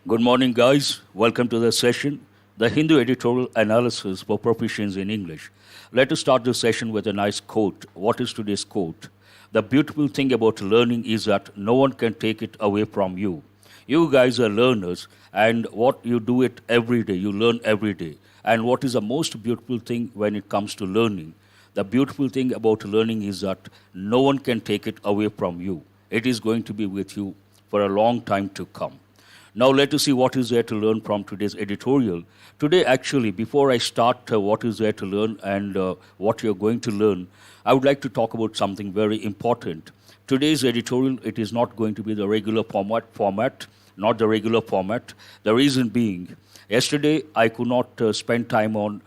Good morning, guys. Welcome to the session, the Hindu Editorial Analysis for Proficiency in English. Let us start this session with a nice quote. What is today's quote? The beautiful thing about learning is that no one can take it away from you. You guys are learners, and what you do it every day, you learn every day. And what is the most beautiful thing when it comes to learning? The beautiful thing about learning is that no one can take it away from you. It is going to be with you for a long time to come. Now let us see what is there to learn from today's editorial. Today, actually, before I start what is there to learn and what you're going to learn, I would like to talk about something very important. Today's editorial, it is not going to be the regular format, not the regular format. The reason being, yesterday I could not spend time on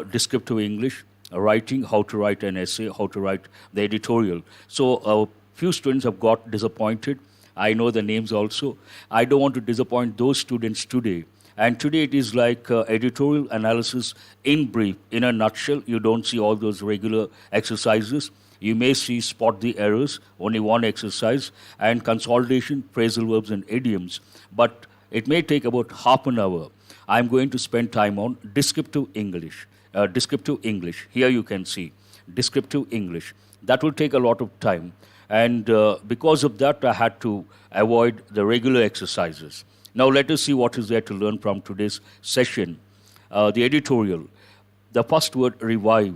descriptive English, writing, how to write an essay, how to write the editorial. So a few students have got disappointed. I know the names also. I don't want to disappoint those students today. And today it is like editorial analysis in brief. In a nutshell, you don't see all those regular exercises. You may see spot the errors, only one exercise, and consolidation, phrasal verbs, and idioms. But it may take about half an hour. I'm going to spend time on descriptive English. Descriptive English. Here you can see descriptive English. That will take a lot of time. And because of that, I had to avoid the regular exercises. Now let us see what is there to learn from today's session. The editorial. The first word, revive.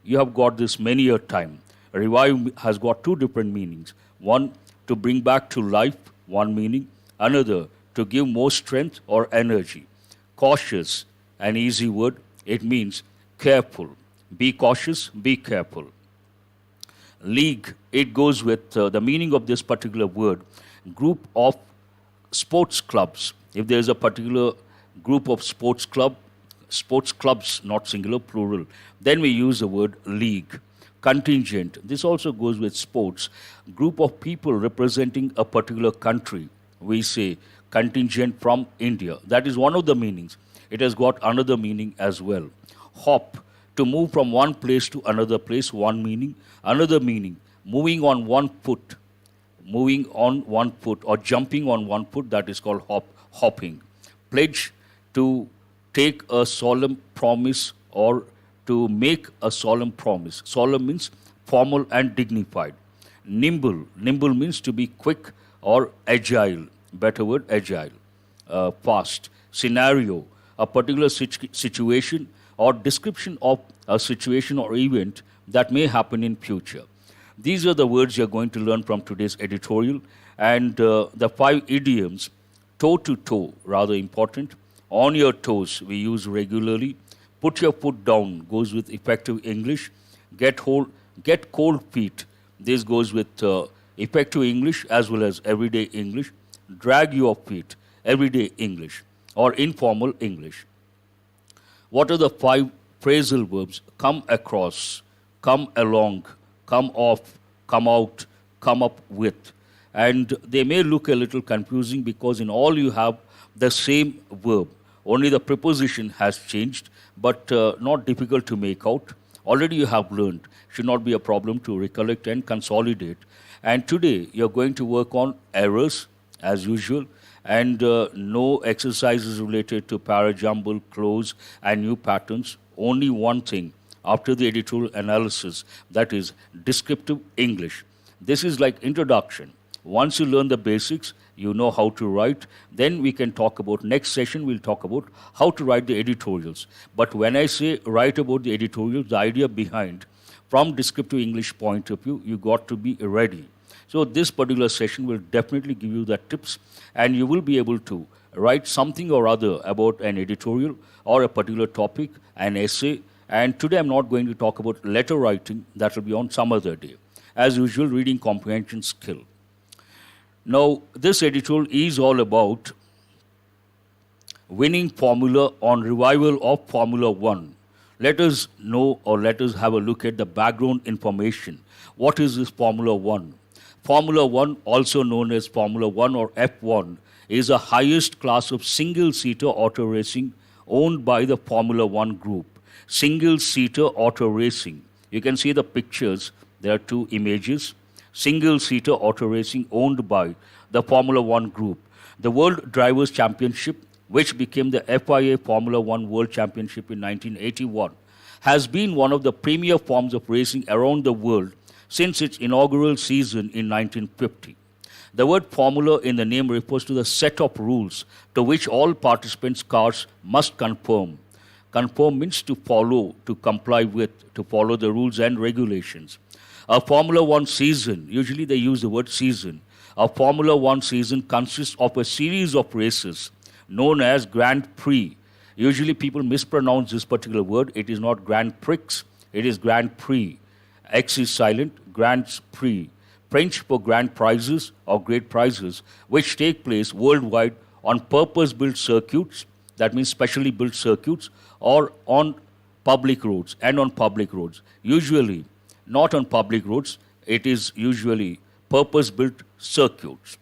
You have got this many a time. Revive has got two different meanings. One, to bring back to life, one meaning. Another, to give more strength or energy. Cautious, an easy word. It means careful. Be cautious, be careful. League, it goes with the meaning of this particular word, group of sports clubs. If there is a particular group of sports clubs, not singular, plural, then we use the word league. Contingent, this also goes with sports. Group of people representing a particular country. We say contingent from India. That is one of the meanings. It has got another meaning as well. Hop, to move from one place to another place, one meaning. Another meaning, moving on one foot or jumping on one foot, that is called hopping. Pledge, to take a solemn promise or to make a solemn promise. Solemn means formal and dignified. Nimble means to be quick or agile. Better word, agile. Fast. Scenario, a particular situation or description of a situation or event that may happen in future. These are the words you're going to learn from today's editorial. And the 5 idioms, toe to toe, rather important. On your toes, we use regularly. Put your foot down goes with effective English. Get cold feet. This goes with effective English as well as everyday English. Drag your feet, everyday English or informal English. What are the 5 phrasal verbs? Come across, come along, come off, come out, come up with. And they may look a little confusing because in all you have the same verb. Only the preposition has changed, but not difficult to make out. Already you have learned. Should not be a problem to recollect and consolidate. And today you're going to work on errors as usual, and no exercises related to parajumble, close, and new patterns. Only one thing after the editorial analysis, that is descriptive English. This is like introduction. Once you learn the basics, you know how to write, then we can talk about, next session we'll talk about how to write the editorials. But when I say write about the editorials, the idea behind, from descriptive English point of view, you got to be ready. So this particular session will definitely give you the tips, and you will be able to write something or other about an editorial or a particular topic, an essay. And today I'm not going to talk about letter writing. That will be on some other day. As usual, reading comprehension skill. Now, this editorial is all about winning formula on revival of Formula 1. Let us know, or let us have a look at the background information. What is this Formula 1? Formula 1, also known as Formula 1 or F1, is the highest class of single-seater auto racing owned by the Formula 1 group. Single-seater auto racing. You can see the pictures. There are 2 images. single-seater auto racing owned by the Formula One group. The World Drivers' Championship, which became the FIA Formula One World Championship in 1981, has been one of the premier forms of racing around the world since its inaugural season in 1950. The word formula in the name refers to the set of rules to which all participants' cars must conform. Conform means to follow, to comply with, to follow the rules and regulations. A Formula One season, usually they use the word season. A Formula One season consists of a series of races known as Grand Prix. Usually people mispronounce this particular word. It is not Grand Prix, it is Grand Prix. X is silent, Grand Prix. French for grand prizes or great prizes, which take place worldwide on purpose-built circuits, that means specially built circuits, or on public roads and on public roads. Usually, not on public roads, it is usually purpose-built circuits.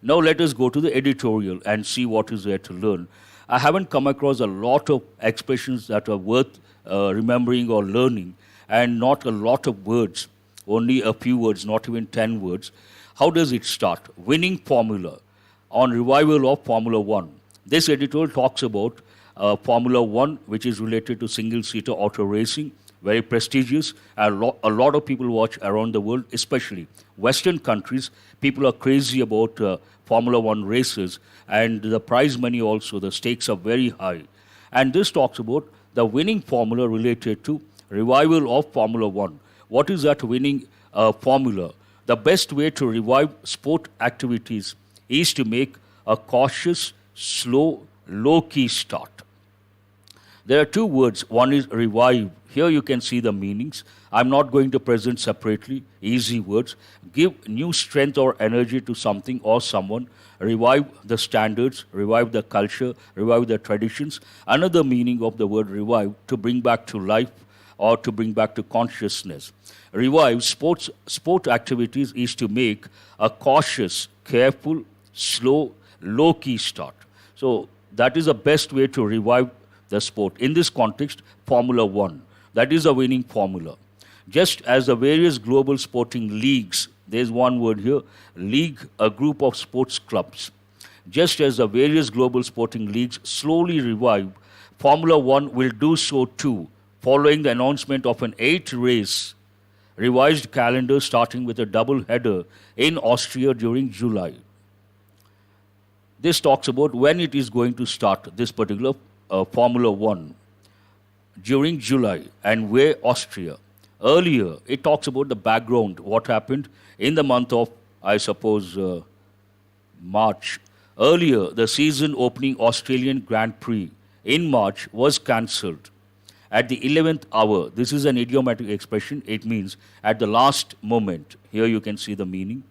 Now let us go to the editorial and see what is there to learn. I haven't come across a lot of expressions that are worth remembering or learning, and not a lot of words. Only a few words, not even 10 words. How does it start? Winning formula on revival of Formula One. This editorial talks about Formula One, which is related to single-seater auto racing, very prestigious. A lot of people watch around the world, especially Western countries. People are crazy about Formula One races, and the prize money also, the stakes are very high. And this talks about the winning formula related to revival of Formula One. What is that winning formula? The best way to revive sport activities is to make a cautious, slow, low-key start. There are two words. One is revive. Here you can see the meanings. I'm not going to present separately, easy words. Give new strength or energy to something or someone. Revive the standards, revive the culture, revive the traditions. Another meaning of the word revive, to bring back to life or to bring back to consciousness. Revive sport activities is to make a cautious, careful, slow, low-key start. So that is the best way to revive the sport. In this context, Formula One. That is a winning formula. Just as the various global sporting leagues, there's one word here, league, a group of sports clubs. Just as the various global sporting leagues slowly revive, Formula One will do so too, following the announcement of an 8-race revised calendar starting with a double header in Austria during July. This talks about when it is going to start, this particular Formula One, during July, and where Austria. Earlier, it talks about the background, what happened in the month of, I suppose, March. Earlier, the season opening Australian Grand Prix in March was cancelled. At the 11th hour, this is an idiomatic expression, it means at the last moment. Here you can see the meaning.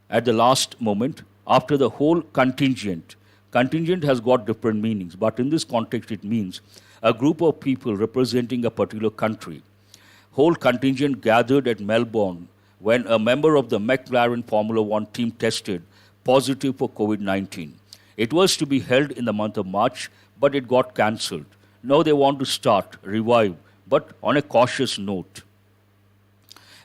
At the last moment, after the whole contingent. Contingent has got different meanings, but in this context it means a group of people representing a particular country. Whole contingent gathered at Melbourne when a member of the McLaren Formula One team tested positive for COVID-19. It was to be held in the month of March, but it got cancelled. Now they want to start, revive, but on a cautious note.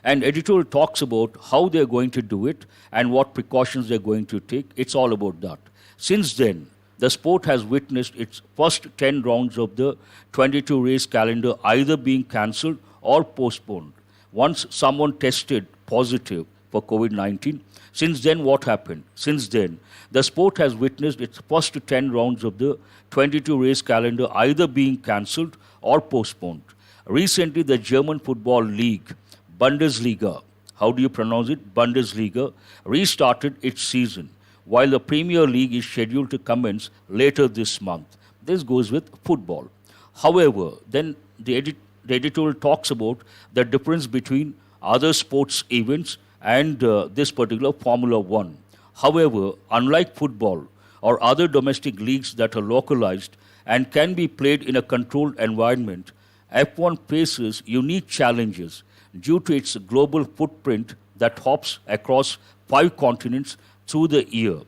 And editorial talks about how they're going to do it and what precautions they're going to take. It's all about that. Since then, the sport has witnessed its first 10 rounds of the 22-race calendar either being cancelled or postponed. Once someone tested positive for COVID-19, since then what happened? Since then, the sport has witnessed its first 10 rounds of the 22-race calendar either being cancelled or postponed. Recently, the German Football League, Bundesliga, how do you pronounce it? Bundesliga, restarted its season, while the Premier League is scheduled to commence later this month. This goes with football. However, then the editorial talks about the difference between other sports events and this particular Formula One. However, unlike football or other domestic leagues that are localized and can be played in a controlled environment, F1 faces unique challenges due to its global footprint that hops across 5 continents through the year.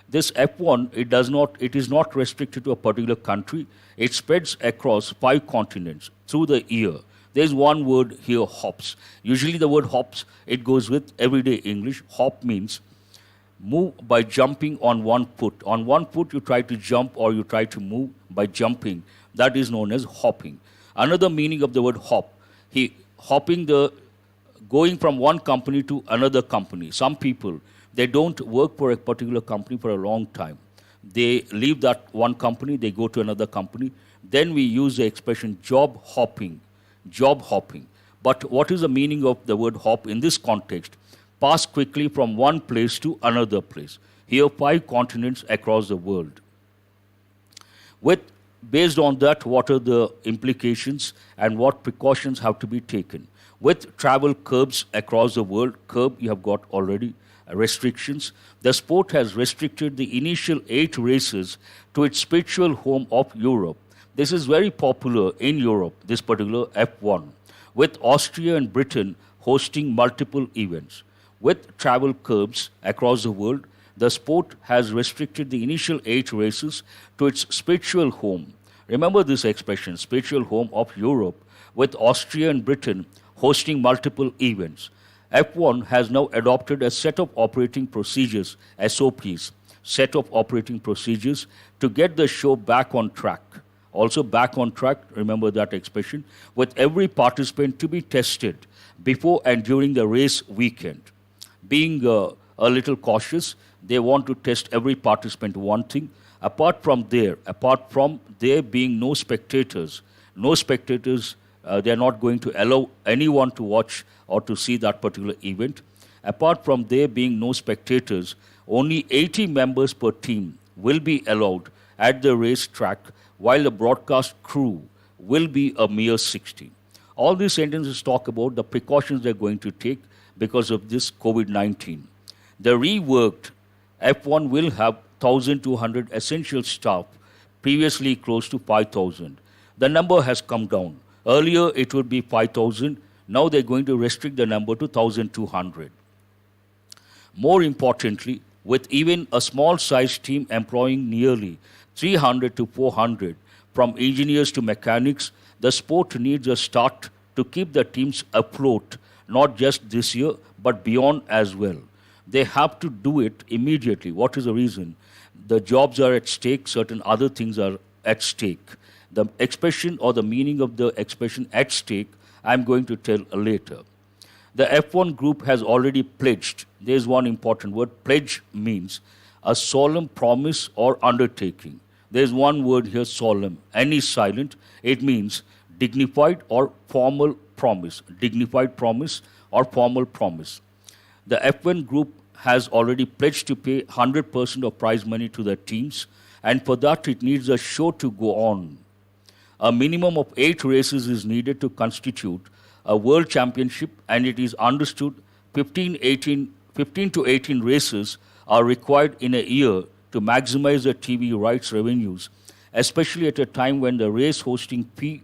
This F1, it is not restricted to a particular country. It spreads across 5 continents through the year. There's one word here, hops. Usually the word hops, it goes with everyday English. Hop means move by jumping on one foot. On one foot, you try to jump or you try to move by jumping. That is known as hopping. Another meaning of the word hop, going from one company to another company. Some people, they don't work for a particular company for a long time. They leave that one company, they go to another company. Then we use the expression job hopping. Job hopping. But what is the meaning of the word hop in this context? Pass quickly from one place to another place. Here, 5 continents across the world. Based on that, what are the implications and what precautions have to be taken? With travel curbs across the world, curb you have got already, restrictions. The sport has restricted the initial 8 races to its spiritual home of Europe. This is very popular in Europe, this particular F1, with Austria and Britain hosting multiple events. With travel curbs across the world, the sport has restricted the initial 8 races to its spiritual home. Remember this expression, spiritual home of Europe, with Austria and Britain hosting multiple events. F1 has now adopted a set of operating procedures, SOPs, set of operating procedures to get the show back on track. Also back on track, remember that expression, with every participant to be tested before and during the race weekend. Being a little cautious, they want to test every participant one thing. Apart from there being no spectators, they are not going to allow anyone to watch or to see that particular event. Apart from there being no spectators, only 80 members per team will be allowed at the racetrack, while the broadcast crew will be a mere 60. All these sentences talk about the precautions they're going to take because of this COVID-19. The reworked F1 will have 1,200 essential staff, previously close to 5,000. The number has come down. Earlier it would be 5,000. Now they're going to restrict the number to 1,200. More importantly, with even a small-sized team employing nearly 300 to 400, from engineers to mechanics, the sport needs a start to keep the teams afloat, not just this year, but beyond as well. They have to do it immediately. What is the reason? The jobs are at stake, certain other things are at stake. The expression or the meaning of the expression at stake, I'm going to tell later. The F1 group has already pledged. There's one important word. Pledge means a solemn promise or undertaking. There's one word here, solemn. N is silent. It means dignified or formal promise. Dignified promise or formal promise. The F1 group has already pledged to pay 100% of prize money to the teams, and for that it needs a show to go on. A minimum of 8 races is needed to constitute a world championship, and it is understood 15 to 18 races are required in a year to maximize the TV rights revenues, especially at a time when the race hosting fee,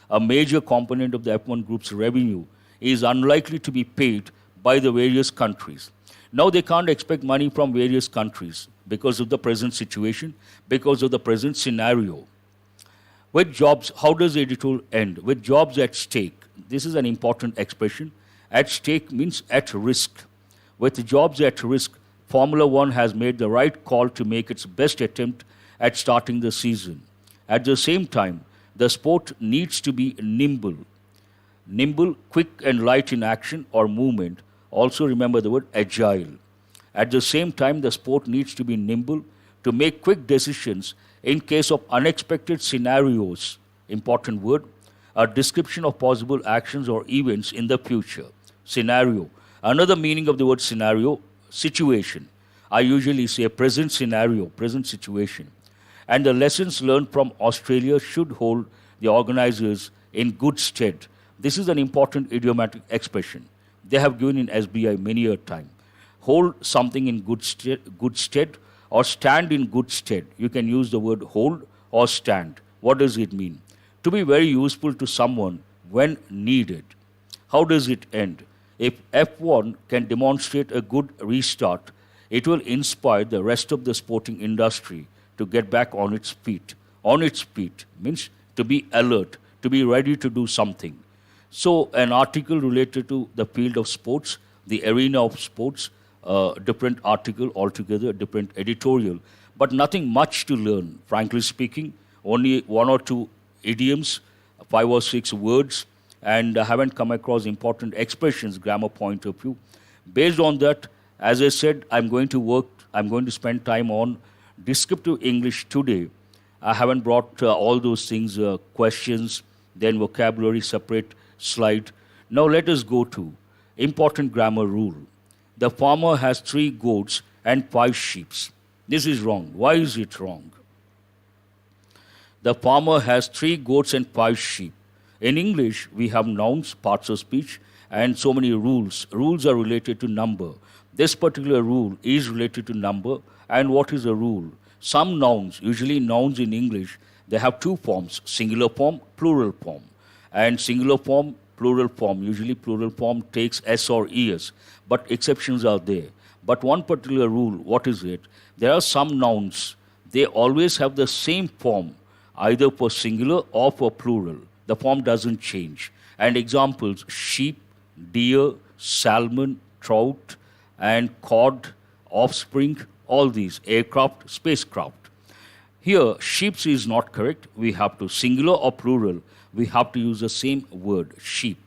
a major component of the F1 group's revenue, is unlikely to be paid by the various countries. Now they can't expect money from various countries because of the present situation, because of the present scenario. With jobs, how does the editorial end? With jobs at stake. This is an important expression. At stake means at risk. With jobs at risk, Formula One has made the right call to make its best attempt at starting the season. At the same time, the sport needs to be nimble. Nimble, quick and light in action or movement. Also remember the word agile. At the same time, the sport needs to be nimble to make quick decisions in case of unexpected scenarios. Important word. A description of possible actions or events in the future. Scenario. Another meaning of the word scenario, situation. I usually say present scenario, present situation. And the lessons learned from Australia should hold the organizers in good stead. This is an important idiomatic expression. They have given in SBI many a time. Hold something in good stead or stand in good stead. You can use the word hold or stand. What does it mean? To be very useful to someone when needed. How does it end? If F1 can demonstrate a good restart, it will inspire the rest of the sporting industry to get back on its feet. On its feet means to be alert, to be ready to do something. So an article related to the field of sports, the arena of sports, different article altogether, different editorial, but nothing much to learn, frankly speaking. Only one or two idioms, 5 or 6 words, and I haven't come across important expressions, grammar point of view. Based on that, as I said, I'm going to spend time on descriptive English today. I haven't brought all those things, questions, then vocabulary, separate slide. Now let us go to important grammar rule. The farmer has 3 goats and 5 sheep. This is wrong. Why is it wrong? The farmer has 3 goats and 5 sheep. In English, we have nouns, parts of speech, and so many rules. Rules are related to number. This particular rule is related to number. And what is a rule? Some nouns, usually nouns in English, they have 2 forms, singular form, plural form. And singular form, plural form, usually plural form takes S or ES, but exceptions are there. But one particular rule, what is it? There are some nouns, they always have the same form, either for singular or for plural. The form doesn't change. And examples, sheep, deer, salmon, trout, and cod, offspring, all these, aircraft, spacecraft. Here, sheep is not correct. We have to, singular or plural, we have to use the same word, sheep.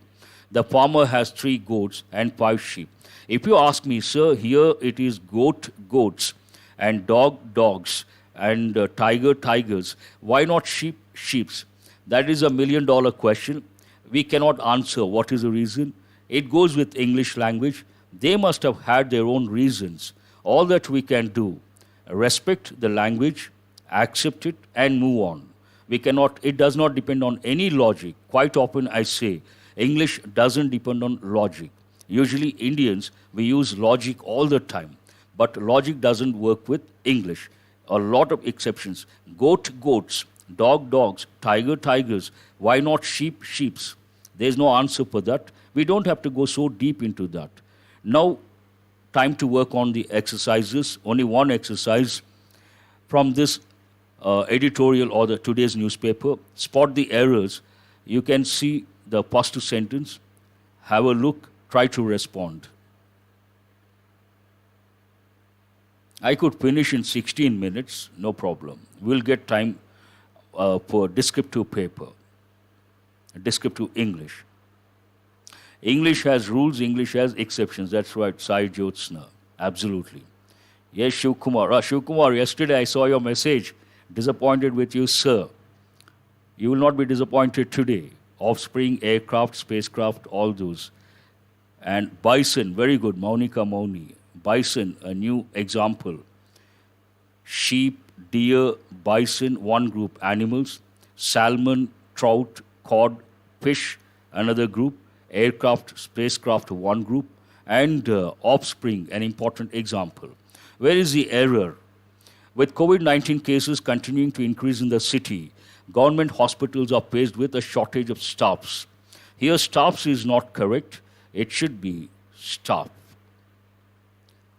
The farmer has 3 goats and 5 sheep. If you ask me, sir, here it is goat, goats, and dog, dogs, and tiger, tigers. Why not sheep, sheeps? That is a $1 million question. We cannot answer what is the reason. It goes with English language. They must have had their own reasons. All that we can do, respect the language, accept it, and move on. We cannot, it does not depend on any logic. Quite often I say, English doesn't depend on logic. Usually Indians, we use logic all the time. But logic doesn't work with English. A lot of exceptions. Goat, goats, dog, dogs, tiger, tigers. Why not sheep, sheeps? There's no answer for that. We don't have to go so deep into that. Now, time to work on the exercises. Only one exercise from this editorial or the today's newspaper. Spot the errors. You can see the first sentence. Have a look. Try to respond. I could finish in 16 minutes, no problem. We'll get time for descriptive paper, descriptive English. English has rules, English has exceptions. That's right, Sai Jyotsna. Absolutely. Yes, Shivkumar. Shivkumar, yesterday I saw your message. Disappointed with you, sir. You will not be disappointed today. Offspring, aircraft, spacecraft, all those. And bison, very good, Maunika Mauni. Bison, a new example. Sheep, deer, bison, one group. Animals, salmon, trout, cod, fish, another group. Aircraft, spacecraft, one group. And offspring, an important example. Where is the error? With COVID-19 cases continuing to increase in the city, government hospitals are faced with a shortage of staffs. Here, staffs is not correct. It should be staff,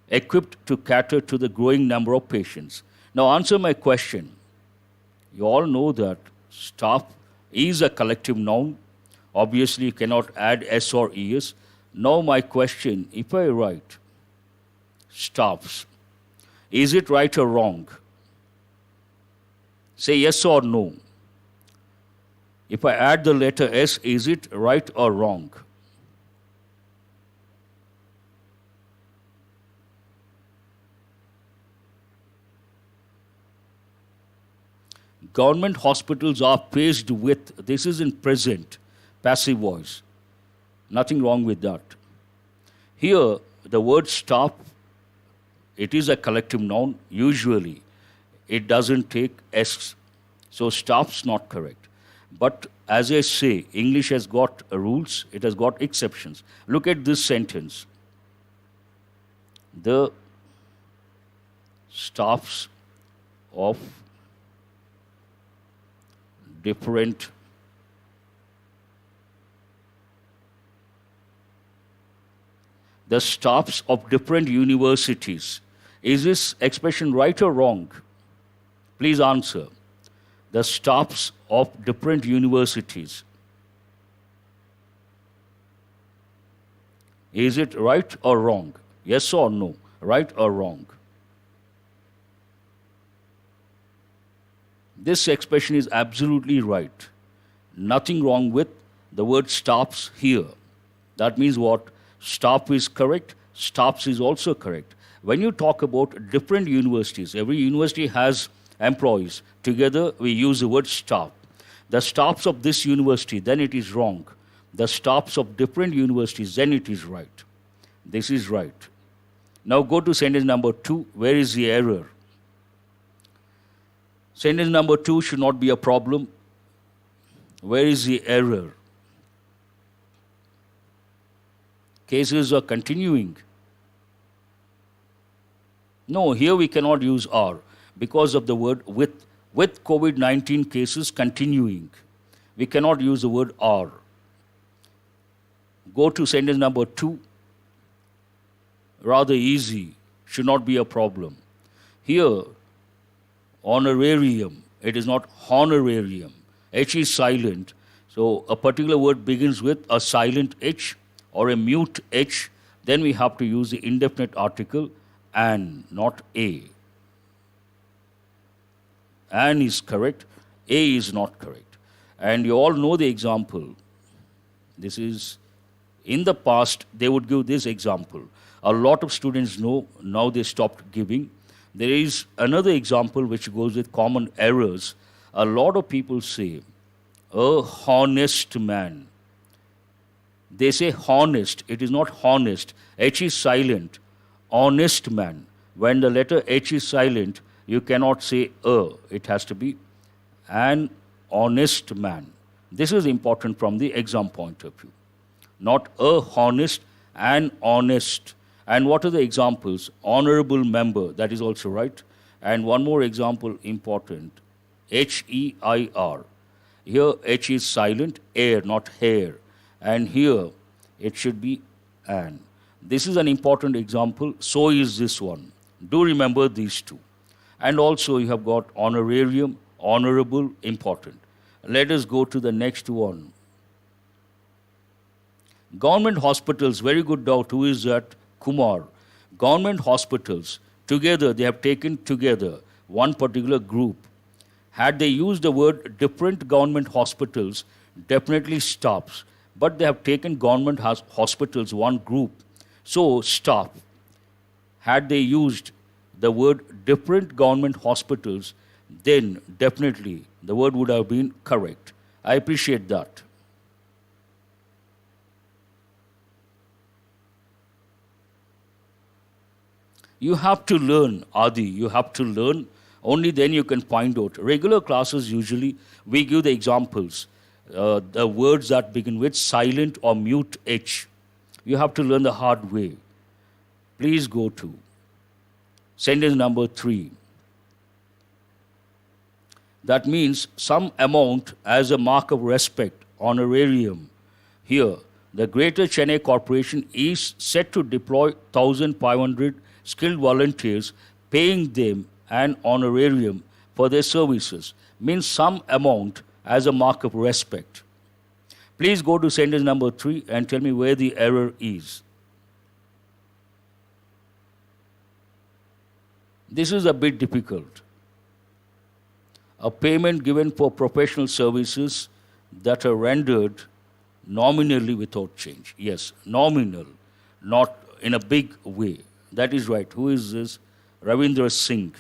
equipped to cater to the growing number of patients. Now, answer my question. You all know that staff is a collective noun. Obviously, you cannot add S or ES. Now, my question, if I write staffs, is it right or wrong? Say yes or no. If I add the letter S, is it right or wrong? Government hospitals are faced with, this is in present, passive voice. Nothing wrong with that. Here, the word staff, it is a collective noun, usually. It doesn't take S. So staff's not correct. But as I say, English has got rules, it has got exceptions. Look at this sentence. The staffs of different universities. Is this expression right or wrong? Please answer. The staffs of different universities. Is it right or wrong? Yes or no? Right or wrong? This expression is absolutely right. Nothing wrong with the word stops here. That means what? Stop is correct, stops is also correct. When you talk about different universities, every university has employees. Together we use the word stop. The stops of this university, then it is wrong. The stops of different universities, then it is right. This is right. Now go to sentence number 2. Where is the error? Sentence number 2 should not be a problem. Where is the error? Cases are continuing. No, here we cannot use are because of the word with. With COVID-19 cases continuing, we cannot use the word are. Go to sentence number 2. Rather easy, should not be a problem. Here, honorarium, it is not honorarium. H is silent, so a particular word begins with a silent H or a mute H, then we have to use the indefinite article an, not a. An is correct, a is not correct. And you all know the example. This is, in the past, they would give this example. A lot of students know, now they stopped giving. There is another example which goes with common errors. A lot of people say, a honest man. They say honest, it is not honest. H is silent, honest man. When the letter H is silent, you cannot say a. It has to be an honest man. This is important from the exam point of view. Not a honest, an honest. And what are the examples? Honorable member, that is also right. And one more example important, HEIR. Here H is silent, air, not hair. And here it should be an. This is an important example, so is this one. Do remember these two. And also you have got honorarium, honorable, important. Let us go to the next one. Government hospitals, very good doubt. Who is that? Kumar. Government hospitals, together, they have taken together one particular group. Had they used the word different government hospitals, definitely stops. But they have taken government hospitals, one group. So, stop. Had they used the word different government hospitals, then definitely the word would have been correct. I appreciate that. You have to learn, Adi, you have to learn. Only then you can find out. Regular classes, usually, we give the examples. The words that begin with silent or mute H. You have to learn the hard way. Please go to sentence number 3. That means some amount as a mark of respect, honorarium. Here, the Greater Chennai Corporation is set to deploy 1,500 skilled volunteers, paying them an honorarium for their services. Means some amount as a mark of respect. Please go to sentence number 3 and tell me where the error is. This is a bit difficult. A payment given for professional services that are rendered nominally without change. Yes, nominal, not in a big way. That is right. Who is this? Ravindra Singh.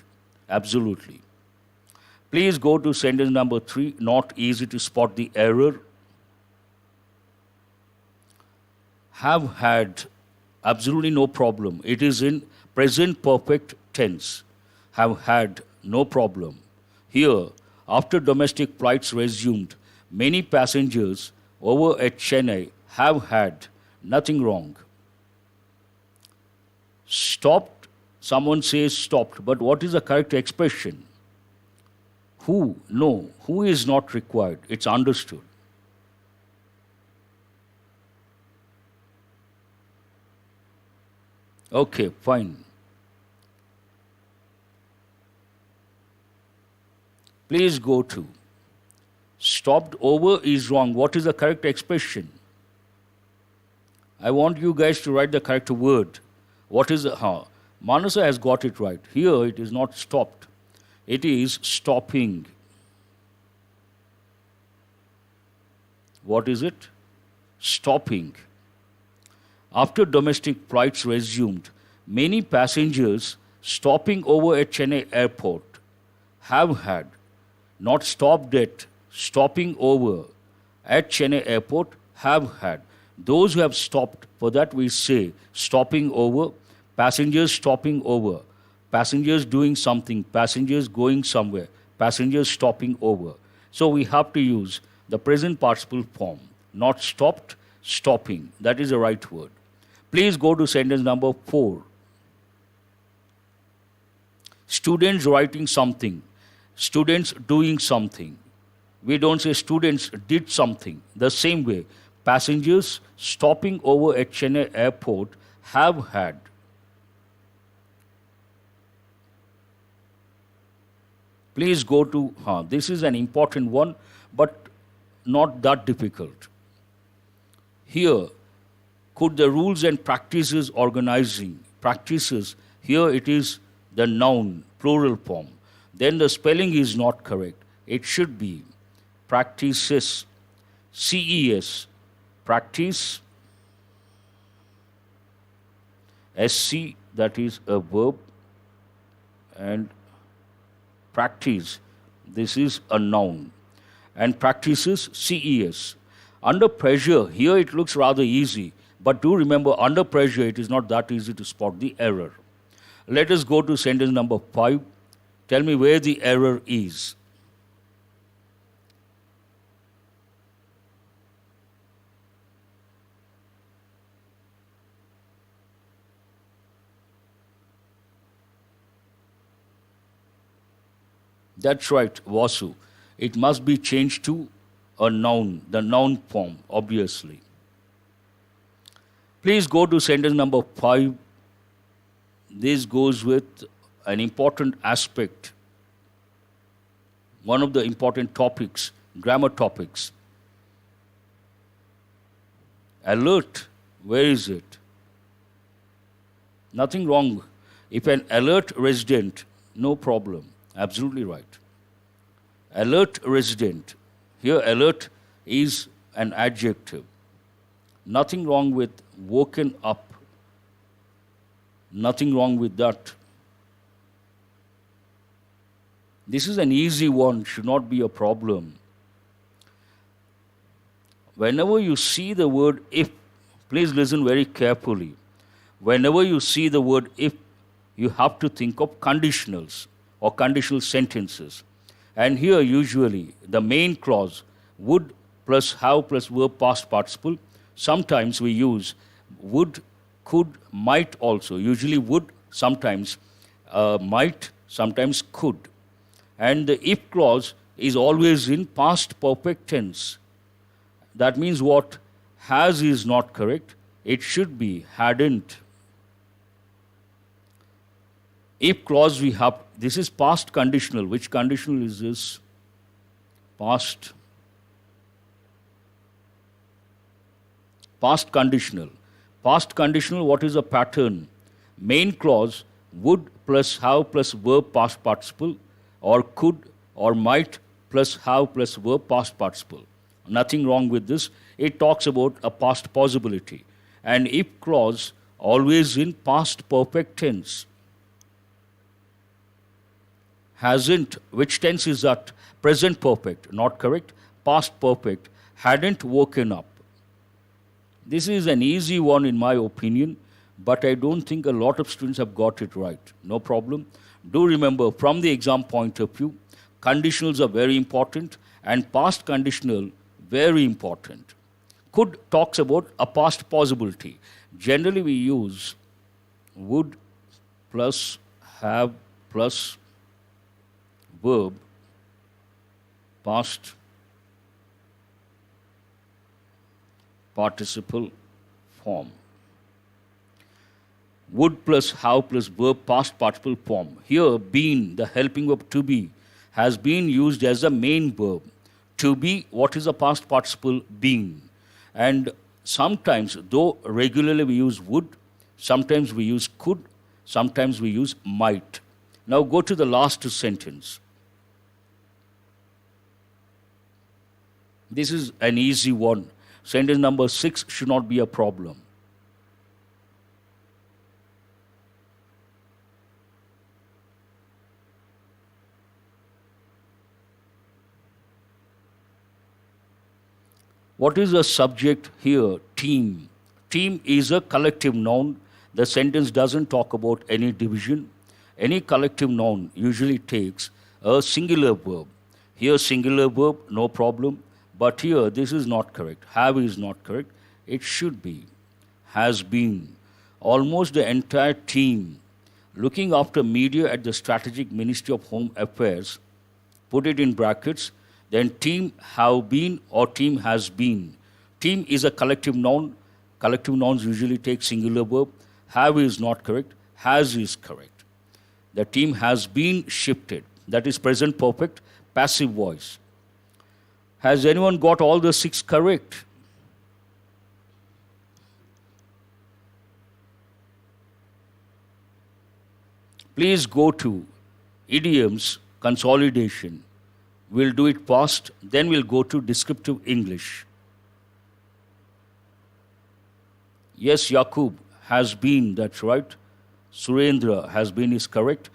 Absolutely. Please go to sentence number 3. Not easy to spot the error. Have had, absolutely no problem. It is in present perfect tense. Have had, no problem. Here, after domestic flights resumed, many passengers over at Chennai have had, nothing wrong. Stopped, someone says stopped, but what is the correct expression? Who? No, who is not required. It's understood. Okay, fine. Please go to. Stopped over is wrong. What is the correct expression? I want you guys to write the correct word. What is Manasa has got it right. Here it is not stopped. It is stopping. What is it? Stopping. After domestic flights resumed, many passengers stopping over at Chennai airport have had, not stopped at, stopping over at Chennai airport have had. Those who have stopped, for that we say stopping over, passengers stopping over, passengers doing something, passengers going somewhere, passengers stopping over. So we have to use the present participle form, not stopped, stopping. That is the right word. Please go to sentence number 4. Students writing something, students doing something. We don't say students did something. The same way, passengers stopping over at Chennai airport have had. Please go to, this is an important one, but not that difficult. Here, could the rules and practices organizing, practices, here it is the noun, plural form. Then the spelling is not correct. It should be practices, CES, practice, SC, that is a verb, and practice, this is a noun, and practices, CES. Under pressure, here it looks rather easy, but do remember, under pressure, it is not that easy to spot the error. Let us go to sentence number 5. Tell me where the error is. That's right, Vasu. It must be changed to a noun, the noun form, obviously. Please go to sentence number 5. This goes with an important aspect, one of the important topics, grammar topics. Alert, where is it? Nothing wrong. If an alert resident, no problem. Absolutely right. Alert resident. Here, alert is an adjective. Nothing wrong with woken up. Nothing wrong with that. This is an easy one, should not be a problem. Whenever you see the word if, please listen very carefully. Whenever you see the word if, you have to think of conditionals or conditional sentences. And here usually the main clause, would plus have plus verb past participle. Sometimes we use would, could, might also. Usually would, sometimes might, sometimes could. And the if clause is always in past perfect tense. That means what? Has is not correct. It should be hadn't. If clause we have, this is past conditional. Which conditional is this? Past. Past conditional. Past conditional, what is a pattern? Main clause, would plus have plus verb past participle, or could or might plus have plus verb past participle. Nothing wrong with this. It talks about a past possibility. And if clause, always in past perfect tense. Hasn't, which tense is that? Present perfect, not correct. Past perfect, hadn't woken up. This is an easy one in my opinion, but I don't think a lot of students have got it right. No problem. Do remember, from the exam point of view, conditionals are very important and past conditional very important. Could talks about a past possibility. Generally we use would plus have plus verb past participle form. Would plus have plus verb past participle form. Here, been, the helping verb to be, has been used as a main verb. To be, what is the past participle? Been. And Sometimes, though regularly we use would, sometimes we use could, sometimes we use might. Now go to the last sentence. This is an easy one. Sentence number 6 should not be a problem. What is the subject here? Team. Team is a collective noun. The sentence doesn't talk about any division. Any collective noun usually takes a singular verb. Here, singular verb, no problem. But here, this is not correct. Have is not correct. It should be. Has been. Almost the entire team looking after media at the Strategic Ministry of Home Affairs, put it in brackets, then team have been or team has been. Team is a collective noun. Collective nouns usually take singular verb. Have is not correct. Has is correct. The team has been shifted. That is present perfect, passive voice. Has anyone got all the 6 correct? Please go to idioms, consolidation. We'll do it past, then we'll go to descriptive English. Yes, Yakub has been, that's right. Surendra has been is correct.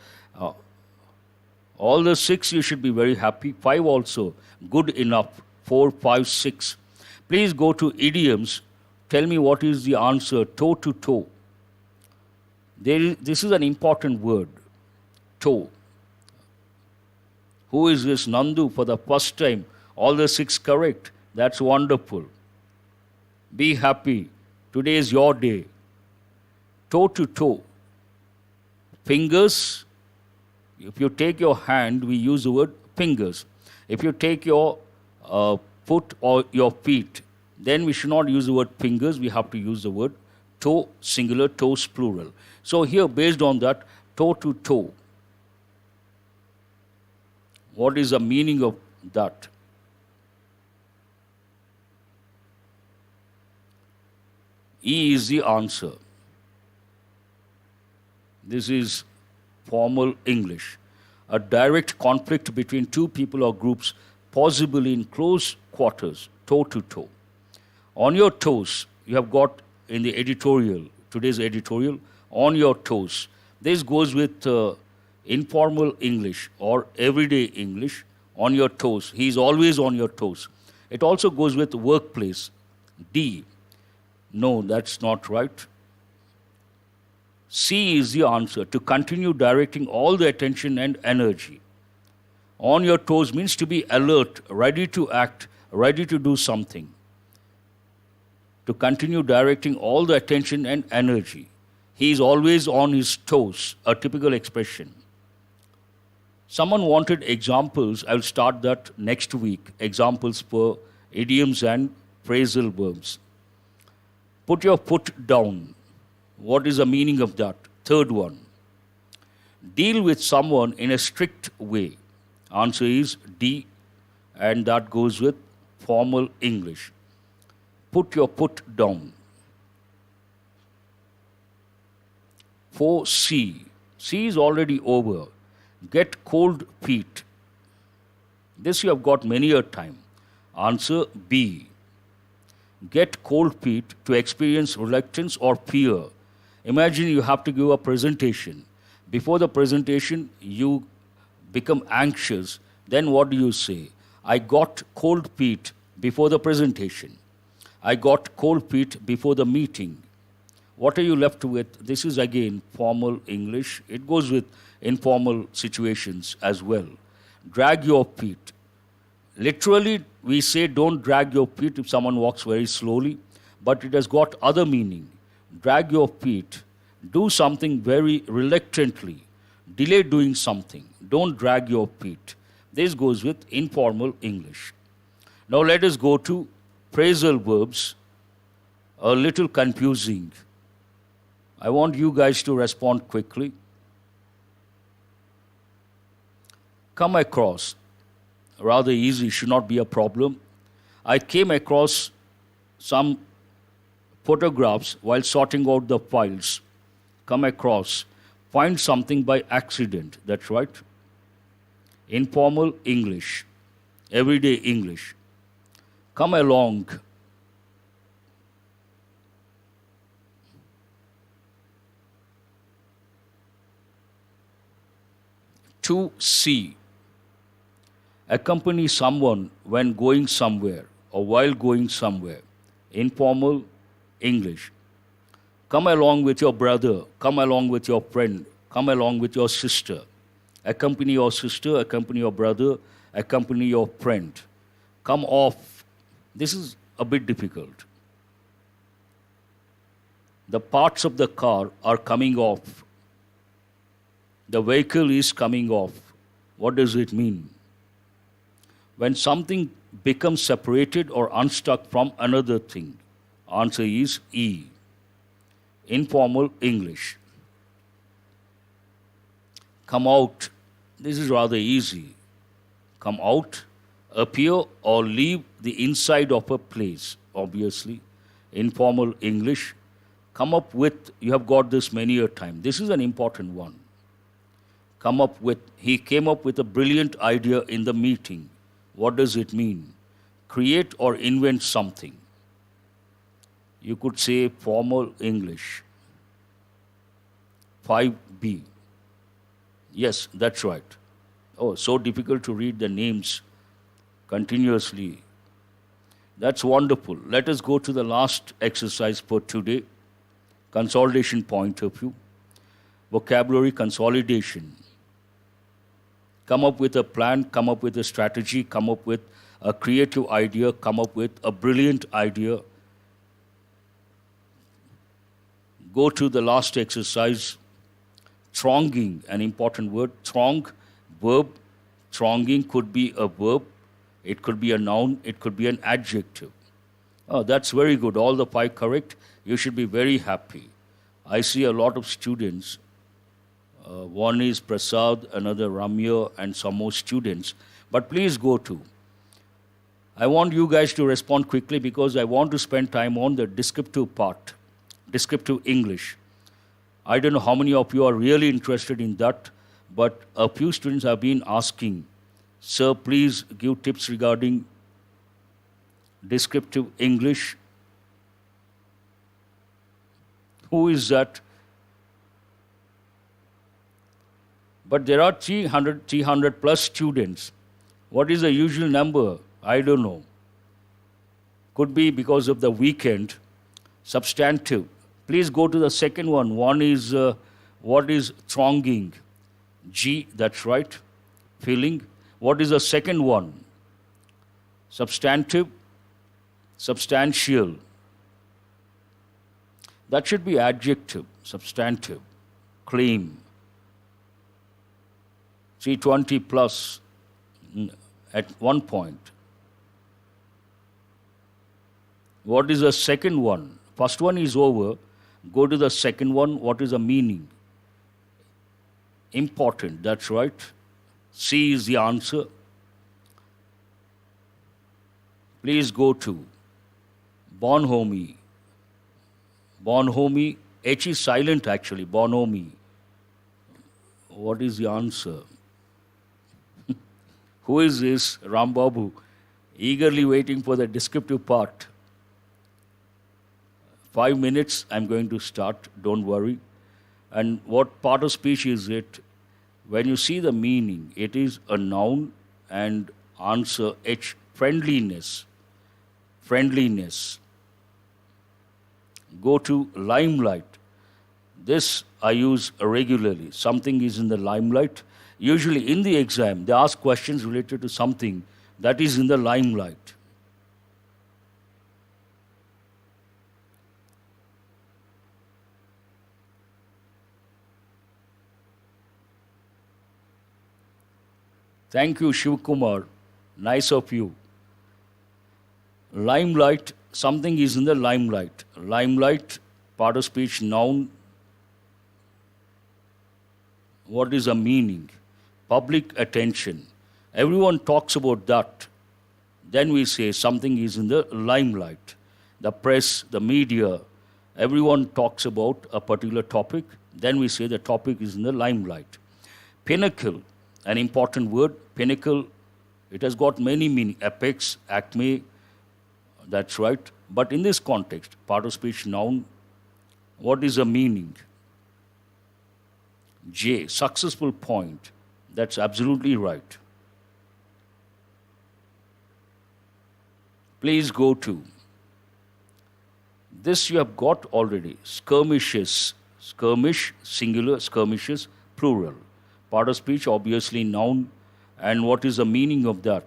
All the 6 you should be very happy. 5 also, good enough. 4, 5, 6. Please go to idioms. Tell me what is the answer, toe to toe. This is an important word, toe. Who is this? Nandu for the first time. All the 6 correct. That's wonderful. Be happy. Today is your day. Toe to toe. Fingers. If you take your hand, we use the word fingers. If you take your foot or your feet, then we should not use the word fingers. We have to use the word toe, singular, toes, plural. So here, based on that, toe to toe. What is the meaning of that? E is the answer. This is formal English. A direct conflict between 2 people or groups, possibly in close quarters, toe to toe. On your toes, you have got in the editorial, today's editorial, on your toes. This goes with informal English or everyday English, on your toes. He is always on your toes. It also goes with workplace. D. No, that's not right. C is the answer, to continue directing all the attention and energy. On your toes means to be alert, ready to act, ready to do something. To continue directing all the attention and energy. He is always on his toes, a typical expression. Someone wanted examples. I'll start that next week. Examples for idioms and phrasal verbs. Put your foot down. What is the meaning of that? Third one. Deal with someone in a strict way. Answer is D, and that goes with formal English. Put your foot down. 4. C. C is already over. Get cold feet. This you have got many a time. Answer B. Get cold feet, to experience reluctance or fear. Imagine you have to give a presentation. Before the presentation, you become anxious. Then what do you say? I got cold feet before the presentation. I got cold feet before the meeting. What are you left with? This is again formal English. It goes with informal situations as well. Drag your feet. Literally, we say don't drag your feet if someone walks very slowly, but it has got other meaning. Drag your feet. Do something very reluctantly. Delay doing something. Don't drag your feet. This goes with informal English. Now let us go to phrasal verbs. A little confusing. I want you guys to respond quickly. Come across. Rather easy, should not be a problem. I came across some photographs while sorting out the files. Come across. Find something by accident. That's right. Informal English. Everyday English. Come along. To see. Accompany someone when going somewhere or while going somewhere. Informal English. Come along with your brother, come along with your friend, come along with your sister. Accompany your sister, accompany your brother, accompany your friend. Come off. This is a bit difficult. The parts of the car are coming off. The vehicle is coming off. What does it mean? When something becomes separated or unstuck from another thing, answer is E. Informal English. Come out. This is rather easy. Come out, appear or leave the inside of a place, obviously. Informal English. Come up with, you have got this many a time. This is an important one. Come up with, he came up with a brilliant idea in the meeting. What does it mean? Create or invent something. You could say formal English. 5B. Yes, that's right. Oh, so difficult to read the names continuously. That's wonderful. Let us go to the last exercise for today. Consolidation point of view. Vocabulary consolidation. Come up with a plan, come up with a strategy, come up with a creative idea, come up with a brilliant idea. Go to the last exercise. Thronging, an important word. Throng, verb. Thronging could be a verb. It could be a noun. It could be an adjective. Oh, that's very good. All the 5 correct. You should be very happy. I see a lot of students. One is Prasad, another Ramya, and some more students. But please go to. I want you guys to respond quickly because I want to spend time on the descriptive part, descriptive English. I don't know how many of you are really interested in that, but a few students have been asking, sir, please give tips regarding descriptive English. Who is that? But there are 300 plus students. What is the usual number? I don't know. Could be because of the weekend. Substantive. Please go to the second one. One is, what is thronging? G, that's right. Feeling. What is the second one? Substantive. Substantial. That should be adjective. Substantive. Claim. 320 plus at one point. What is the second one? First one is over. Go to the second one. What is the meaning? Important, that's right. C is the answer. Please go to bonhomie. Bonhomie. H is silent actually. Bonhomie. What is the answer? Who is this? Rambabu. Eagerly waiting for the descriptive part. 5 minutes, I'm going to start. Don't worry. And what part of speech is it? When you see the meaning, it is a noun and answer H. Friendliness. Friendliness. Go to limelight. This I use regularly. Something is in the limelight. Usually in the exam, they ask questions related to something that is in the limelight. Thank you, Shivkumar. Nice of you. Limelight, something is in the limelight. Limelight, part of speech, noun. What is the meaning? Public attention. Everyone talks about that. Then we say something is in the limelight. The press, the media, Everyone talks about a particular topic, then we say the topic is in the limelight. Pinnacle, an important word. Pinnacle, it has got many meanings. Apex, acme, that's right. But in this context, part of speech noun, what is the meaning? J, successful point. That's absolutely right. Please go to. This you have got already. Skirmishes. Skirmish, singular, skirmishes, plural. Part of speech, obviously noun. And what is the meaning of that?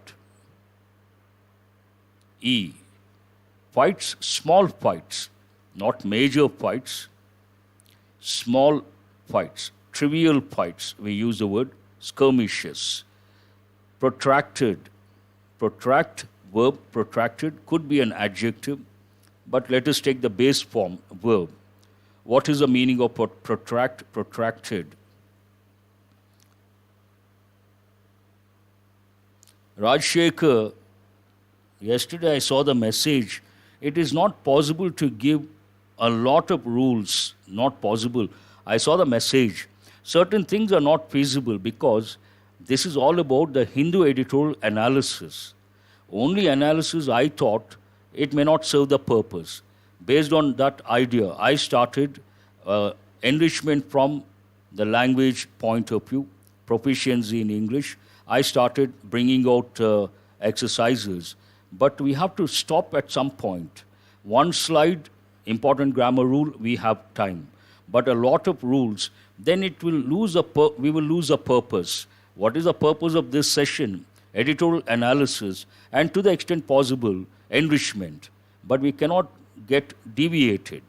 E. Fights, small fights, not major fights. Small fights, trivial fights. We use the word skirmishes. Protracted. Protract, verb, protracted, could be an adjective. But let us take the base form, verb. What is the meaning of protract, protracted? Rajshekhar, yesterday I saw the message. It is not possible to give a lot of rules. Not possible. I saw the message. Certain things are not feasible because this is all about the Hindu editorial analysis. Only analysis, I thought, it may not serve the purpose. Based on that idea, I started enrichment from the language point of view, proficiency in English. I started bringing out exercises. But we have to stop at some point. One slide, important grammar rule, we have time. But a lot of rules, then it will we will lose a purpose. What is the purpose of this session? Editorial analysis, and to the extent possible, enrichment. But we cannot get deviated.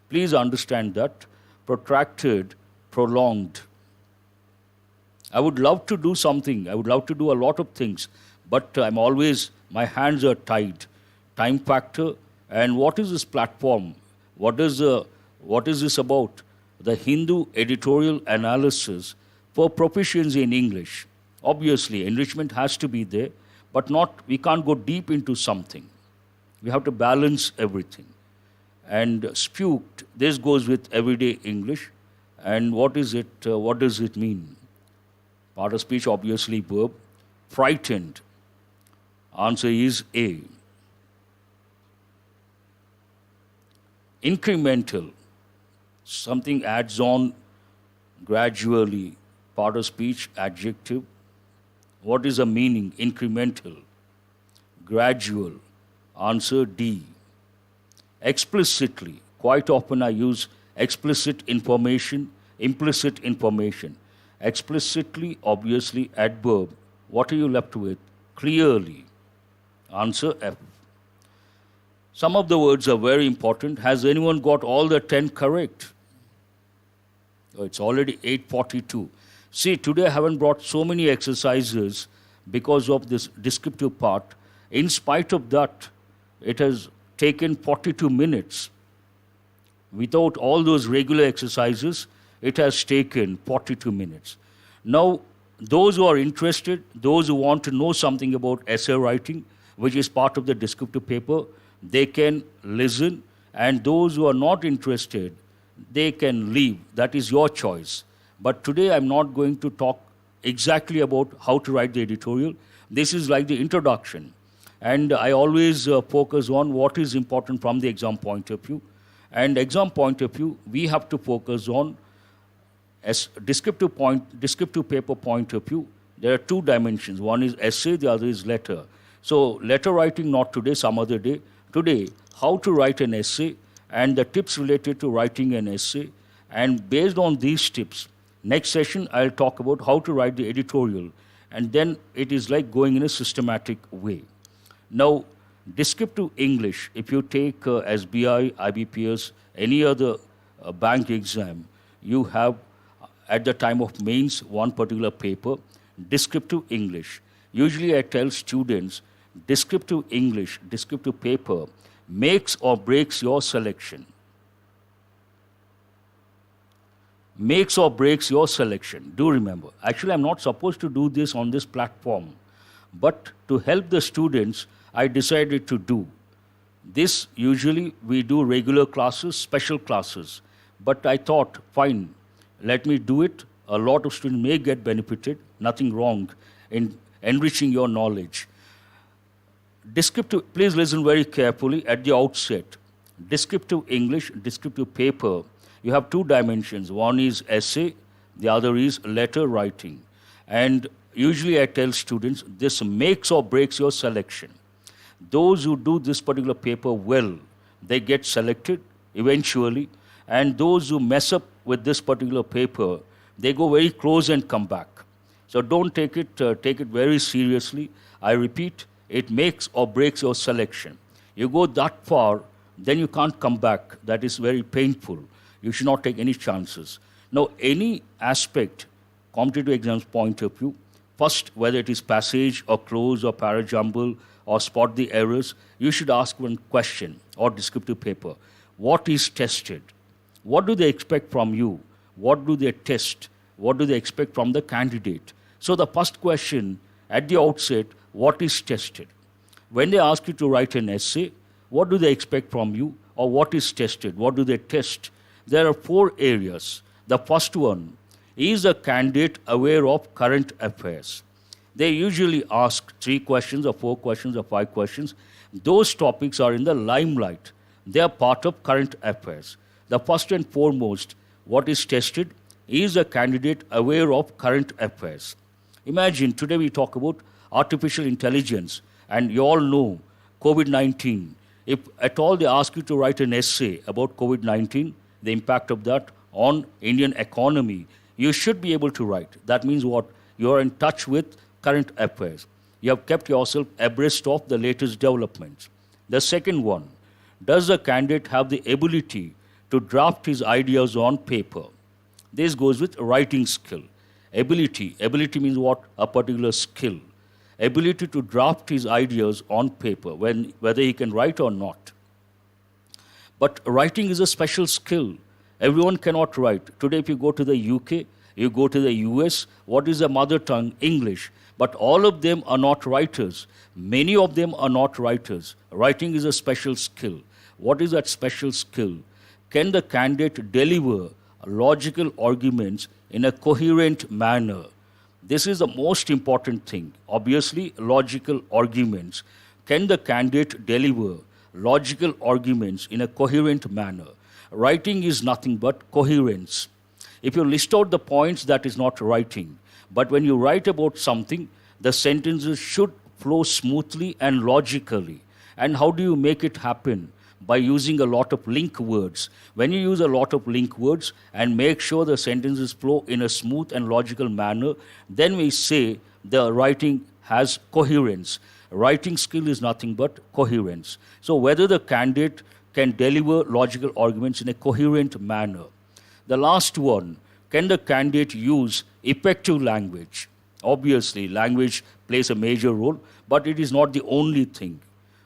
Please understand that. Protracted, prolonged. I would love to do something. I would love to do a lot of things. But my hands are tied. Time factor. And what is this platform? What is this about? The Hindu Editorial Analysis for proficiency in English. Obviously, enrichment has to be there, but we can't go deep into something. We have to balance everything. And spuked, this goes with everyday English. And what is it? What does it mean? Part of speech, obviously, verb. Frightened. Answer is A. Incremental. Something adds on gradually. Part of speech, adjective. What is the meaning? Incremental. Gradual. Answer D. Explicitly. Quite often I use explicit information, implicit information. Explicitly, obviously, adverb. What are you left with? Clearly. Answer F. Some of the words are very important. Has anyone got all the 10 correct? Oh, it's already 8:42. See, today I haven't brought so many exercises because of this descriptive part. In spite of that, it has taken 42 minutes. Without all those regular exercises, it has taken 42 minutes. Now, those who are interested, those who want to know something about essay writing, which is part of the descriptive paper, they can listen. And those who are not interested, they can leave. That is your choice. But today I'm not going to talk exactly about how to write the editorial. This is like the introduction. And I always focus on what is important from the exam point of view. And exam point of view, we have to focus on as descriptive paper point of view. There are two dimensions. One is essay, the other is letter. So letter writing, not today, some other day. Today, how to write an essay and the tips related to writing an essay. And based on these tips, next session I'll talk about how to write the editorial. And then it is like going in a systematic way. Now, descriptive English, if you take SBI, IBPS, any other bank exam, you have at the time of mains one particular paper, descriptive English. Usually I tell students, descriptive English, descriptive paper makes or breaks your selection. Makes or breaks your selection. Do remember. Actually, I'm not supposed to do this on this platform. But to help the students, I decided to do. This usually we do regular classes, special classes. But I thought, fine, let me do it. A lot of students may get benefited, nothing wrong in enriching your knowledge. Descriptive, please listen very carefully at the outset. Descriptive English, descriptive paper, you have two dimensions. One is essay, the other is letter writing. And usually I tell students, this makes or breaks your selection. Those who do this particular paper well, they get selected eventually. And those who mess up with this particular paper, they go very close and come back. So don't take it very seriously. I repeat, it makes or breaks your selection. You go that far, then you can't come back. That is very painful. You should not take any chances. Now, any aspect, competitive exams point of view, first, whether it is passage or close or parajumble or spot the errors, you should ask one question or descriptive paper. What is tested? What do they expect from you? What do they test? What do they expect from the candidate? So the first question at the outset, what is tested? When they ask you to write an essay, what do they expect from you? Or what is tested? What do they test? There are 4 areas. The first one, is the candidate aware of current affairs? They usually ask 3 questions or 4 questions or 5 questions. Those topics are in the limelight. They are part of current affairs. The first and foremost, what is tested? Is the candidate aware of current affairs? Imagine today we talk about artificial intelligence, and you all know COVID-19. If at all they ask you to write an essay about COVID-19, the impact of that on Indian economy, you should be able to write. That means what? You are in touch with current affairs. You have kept yourself abreast of the latest developments. The second one, does the candidate have the ability to draft his ideas on paper? This goes with writing skill. Ability means what? A particular skill. Ability to draft his ideas on paper, whether he can write or not. But writing is a special skill. Everyone cannot write. Today, if you go to the UK, you go to the US, what is the mother tongue? English. But all of them are not writers. Many of them are not writers. Writing is a special skill. What is that special skill? Can the candidate deliver logical arguments in a coherent manner? This is the most important thing. Obviously, logical arguments. Can the candidate deliver logical arguments in a coherent manner? Writing is nothing but coherence. If you list out the points, that is not writing. But when you write about something, the sentences should flow smoothly and logically. And how do you make it happen? By using a lot of link words. When you use a lot of link words and make sure the sentences flow in a smooth and logical manner, then we say the writing has coherence. Writing skill is nothing but coherence. So whether the candidate can deliver logical arguments in a coherent manner. The last one, can the candidate use effective language? Obviously, language plays a major role, but it is not the only thing.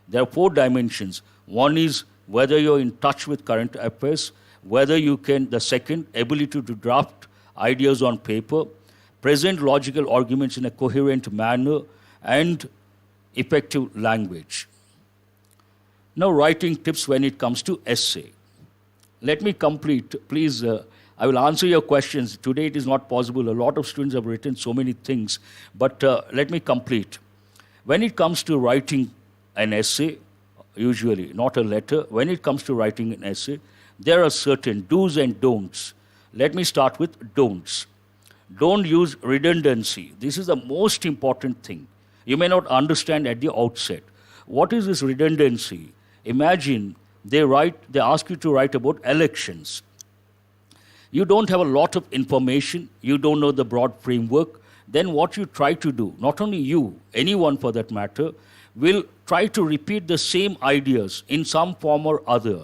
There are 4 dimensions. One is whether you're in touch with current affairs, whether you can, the second, ability to draft ideas on paper, present logical arguments in a coherent manner, and effective language. Now, writing tips when it comes to essay. Let me complete, please. I will answer your questions. Today it is not possible. A lot of students have written so many things, but let me complete. When it comes to writing an essay, usually, not a letter, when it comes to writing an essay, there are certain do's and don'ts. Let me start with don'ts. Don't use redundancy. This is the most important thing. You may not understand at the outset. What is this redundancy? Imagine they ask you to write about elections. You don't have a lot of information, you don't know the broad framework, then what you try to do, not only you, anyone for that matter, will try to repeat the same ideas in some form or other.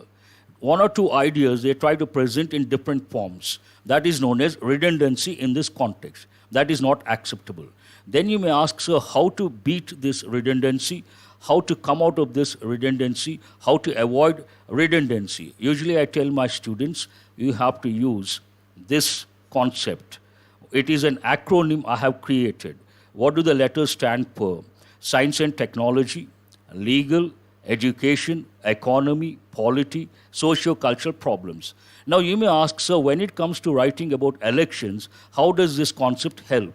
1 or 2 ideas they try to present in different forms. That is known as redundancy in this context. That is not acceptable. Then you may ask, sir, how to beat this redundancy, how to come out of this redundancy, how to avoid redundancy. Usually I tell my students, you have to use this concept. It is an acronym I have created. What do the letters stand for? Science and technology, legal, education, economy, polity, socio-cultural problems. Now you may ask, sir, when it comes to writing about elections, how does this concept help?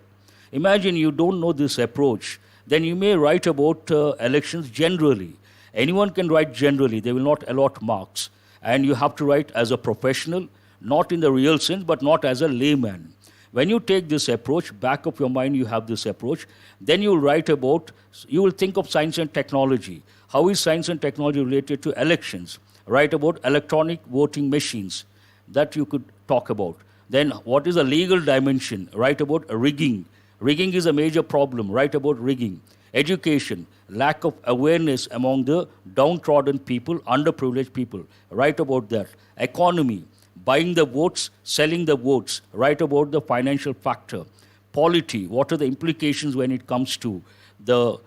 Imagine you don't know this approach, then you may write about elections generally. Anyone can write generally, they will not allot marks. And you have to write as a professional, not in the real sense, but not as a layman. When you take this approach, back of your mind you have this approach, then you will write about, you will think of science and technology. How is science and technology related to elections? Write about electronic voting machines that you could talk about. Then what is the legal dimension? Write about rigging. Rigging is a major problem. Write about rigging. Education, lack of awareness among the downtrodden people, underprivileged people. Write about that. Economy, buying the votes, selling the votes. Write about the financial factor. Polity, what are the implications when it comes to the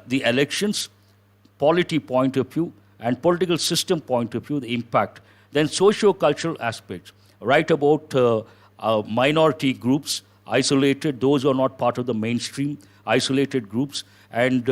elections, polity point of view, and political system point of view, the impact. Then socio-cultural aspects. Write about minority groups, isolated, those who are not part of the mainstream, isolated groups, and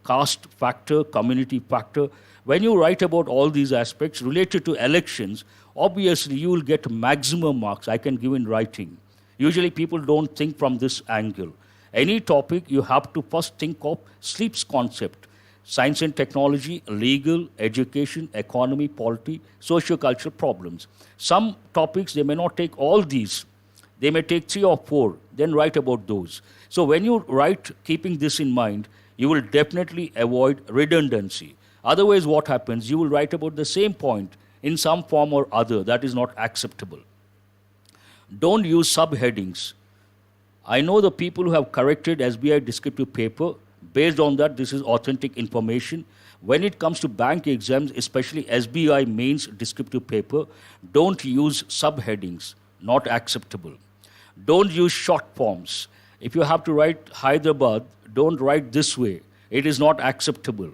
caste factor, community factor. When you write about all these aspects related to elections, obviously you will get maximum marks I can give in writing. Usually people don't think from this angle. Any topic, you have to first think of SREEDHAR'S concept. Science and technology, legal, education, economy, polity, socio-cultural problems. Some topics, they may not take all these. They may take 3 or 4, then write about those. So when you write, keeping this in mind, you will definitely avoid redundancy. Otherwise, what happens? You will write about the same point in some form or other. That is not acceptable. Don't use subheadings. I know the people who have corrected SBI descriptive paper. Based on that, this is authentic information. When it comes to bank exams, especially SBI mains descriptive paper, don't use subheadings. Not acceptable. Don't use short forms. If you have to write Hyderabad, don't write this way. It is not acceptable.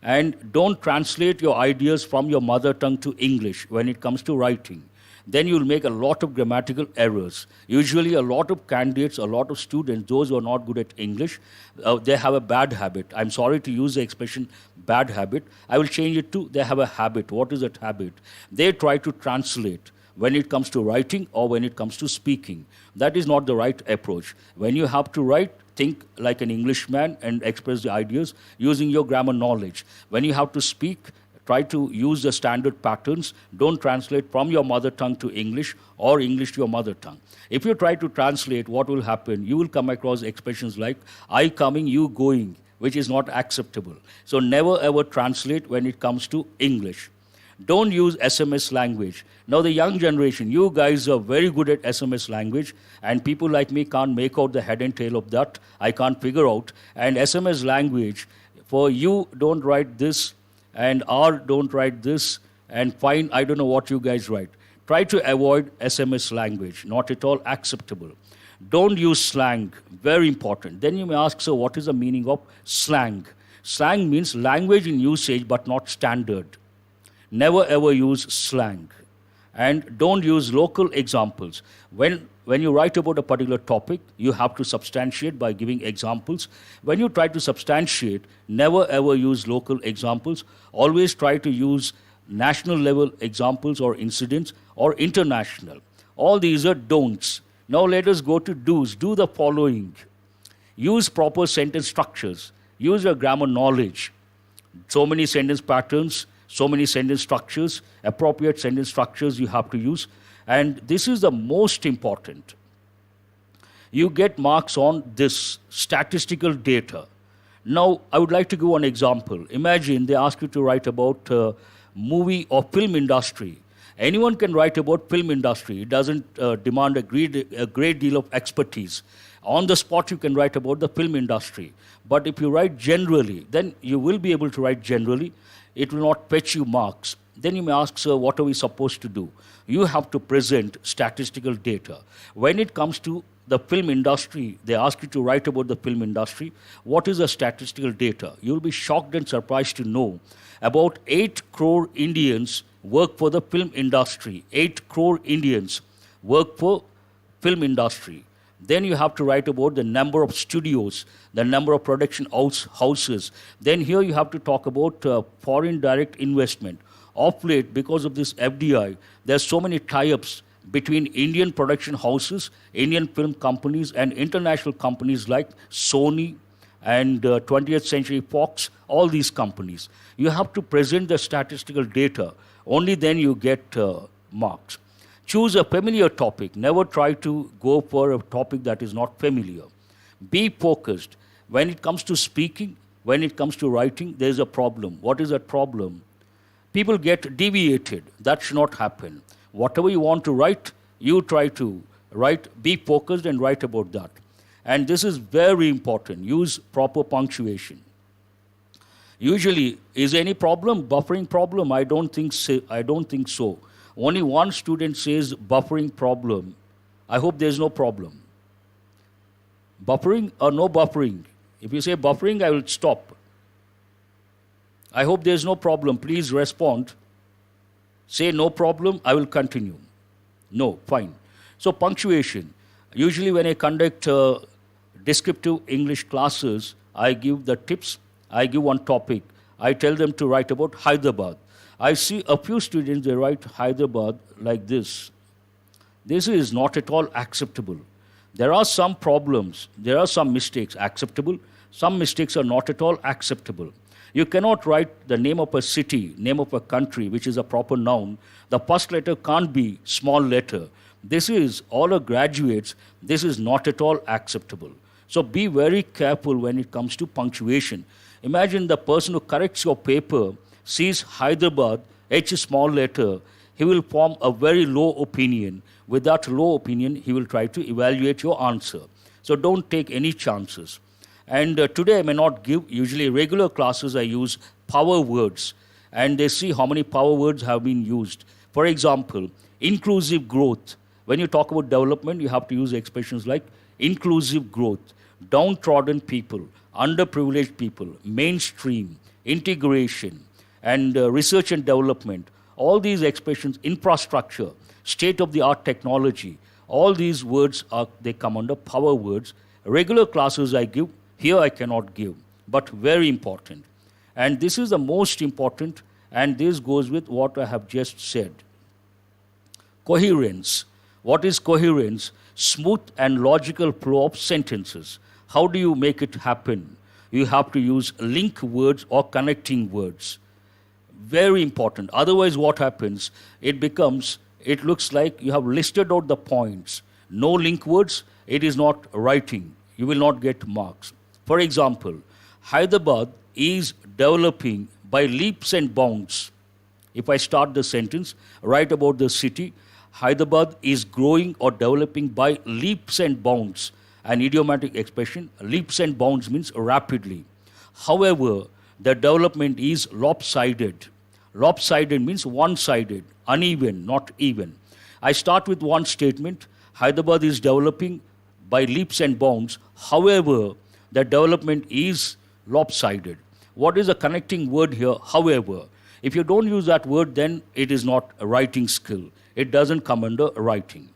And don't translate your ideas from your mother tongue to English when it comes to writing. Then you'll make a lot of grammatical errors. Usually a lot of candidates, a lot of students, those who are not good at English, they have a bad habit. I'm sorry to use the expression bad habit. I will change it to they have a habit. What is that habit? They try to translate when it comes to writing or when it comes to speaking. That is not the right approach. When you have to write, think like an Englishman and express the ideas using your grammar knowledge. When you have to speak, try to use the standard patterns. Don't translate from your mother tongue to English or English to your mother tongue. If you try to translate, what will happen? You will come across expressions like I coming, you going, which is not acceptable. So never ever translate when it comes to English. Don't use SMS language. Now the young generation, you guys are very good at SMS language, and people like me can't make out the head and tail of that. I can't figure out. And SMS language, for you, don't write this, and R, don't write this, and fine, I don't know what you guys write. Try to avoid SMS language, not at all acceptable. Don't use slang, very important. Then you may ask, so what is the meaning of slang? Slang means language in usage but not standard. Never ever use slang. And don't use local examples. When you write about a particular topic, you have to substantiate by giving examples. When you try to substantiate, never ever use local examples. Always try to use national level examples or incidents or international. All these are don'ts. Now let us go to do's. Do the following. Use proper sentence structures. Use your grammar knowledge. So many sentence patterns, so many sentence structures, appropriate sentence structures you have to use. And this is the most important. You get marks on this statistical data. Now, I would like to give an example. Imagine they ask you to write about movie or film industry. Anyone can write about film industry. It doesn't demand a great deal of expertise. On the spot, you can write about the film industry. But if you write generally, then you will be able to write generally. It will not fetch you marks. Then you may ask, sir, what are we supposed to do? You have to present statistical data. When it comes to the film industry, they ask you to write about the film industry. What is the statistical data? You'll be shocked and surprised to know about 8 crore Indians work for the film industry. 8 crore Indians work for film industry. Then you have to write about the number of studios, the number of production houses. Then here you have to talk about foreign direct investment. Of late, because of this FDI, there's so many tie-ups between Indian production houses, Indian film companies, and international companies like Sony and 20th Century Fox, all these companies. You have to present the statistical data. Only then you get marks. Choose a familiar topic. Never try to go for a topic that is not familiar. Be focused. When it comes to speaking, when it comes to writing, there is a problem. What is that problem? People get deviated. That should not happen. Whatever you want to write, you try to write, be focused and write about that. And this is very important. Use proper punctuation. Usually, is any problem? Buffering problem? I don't think so. Only one student says buffering problem. I hope there's no problem. Buffering or no buffering? If you say buffering, I will stop. I hope there's no problem. Please respond. Say no problem, I will continue. No, fine. So punctuation. Usually when I conduct descriptive English classes, I give the tips, I give one topic. I tell them to write about Hyderabad. I see a few students, they write Hyderabad like this. This is not at all acceptable. There are some problems, there are some mistakes acceptable, some mistakes are not at all acceptable. You cannot write the name of a city, name of a country, which is a proper noun. The first letter can't be small letter. This is, all our graduates, this is not at all acceptable. So be very careful when it comes to punctuation. Imagine the person who corrects your paper, sees Hyderabad, H small letter, he will form a very low opinion. With that low opinion, he will try to evaluate your answer. So don't take any chances. And today I may not give, usually regular classes I use power words. And they see how many power words have been used. For example, inclusive growth. When you talk about development, you have to use expressions like inclusive growth, downtrodden people, underprivileged people, mainstream, integration, and research and development. All these expressions, infrastructure, state-of-the-art technology, all these words, they come under power words. Regular classes I give, here I cannot give, but very important. And this is the most important, and this goes with what I have just said. Coherence. What is coherence? Smooth and logical flow of sentences. How do you make it happen? You have to use link words or connecting words. Very important. Otherwise, what happens? It looks like you have listed out the points. No link words, it is not writing. You will not get marks. For example, Hyderabad is developing by leaps and bounds. If I start the sentence, write about the city, Hyderabad is growing or developing by leaps and bounds. An idiomatic expression, leaps and bounds means rapidly. However, the development is lopsided. Lopsided means one-sided, uneven, not even. I start with one statement, Hyderabad is developing by leaps and bounds. However, the development is lopsided. What is the connecting word here? However, if you don't use that word, then it is not a writing skill. It doesn't come under writing.